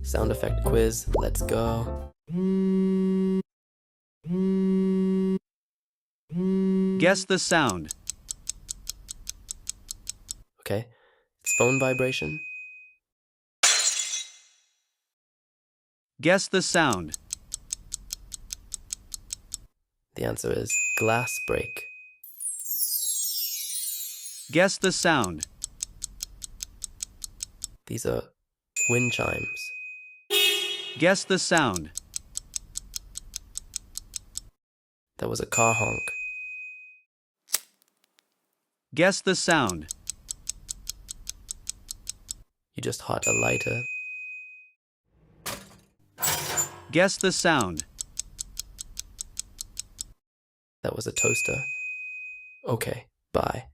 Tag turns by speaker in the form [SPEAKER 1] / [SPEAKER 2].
[SPEAKER 1] Sound effect quiz, let's go.
[SPEAKER 2] Guess the sound.
[SPEAKER 1] Okay, it's phone vibration.
[SPEAKER 2] Guess the sound.
[SPEAKER 1] The answer is glass break.
[SPEAKER 2] Guess the sound.
[SPEAKER 1] These are wind chimes.
[SPEAKER 2] Guess the sound.
[SPEAKER 1] That was a car honk.
[SPEAKER 2] Guess the sound.
[SPEAKER 1] You just hot a lighter.
[SPEAKER 2] Guess the sound.
[SPEAKER 1] That was a toaster. Okay, bye.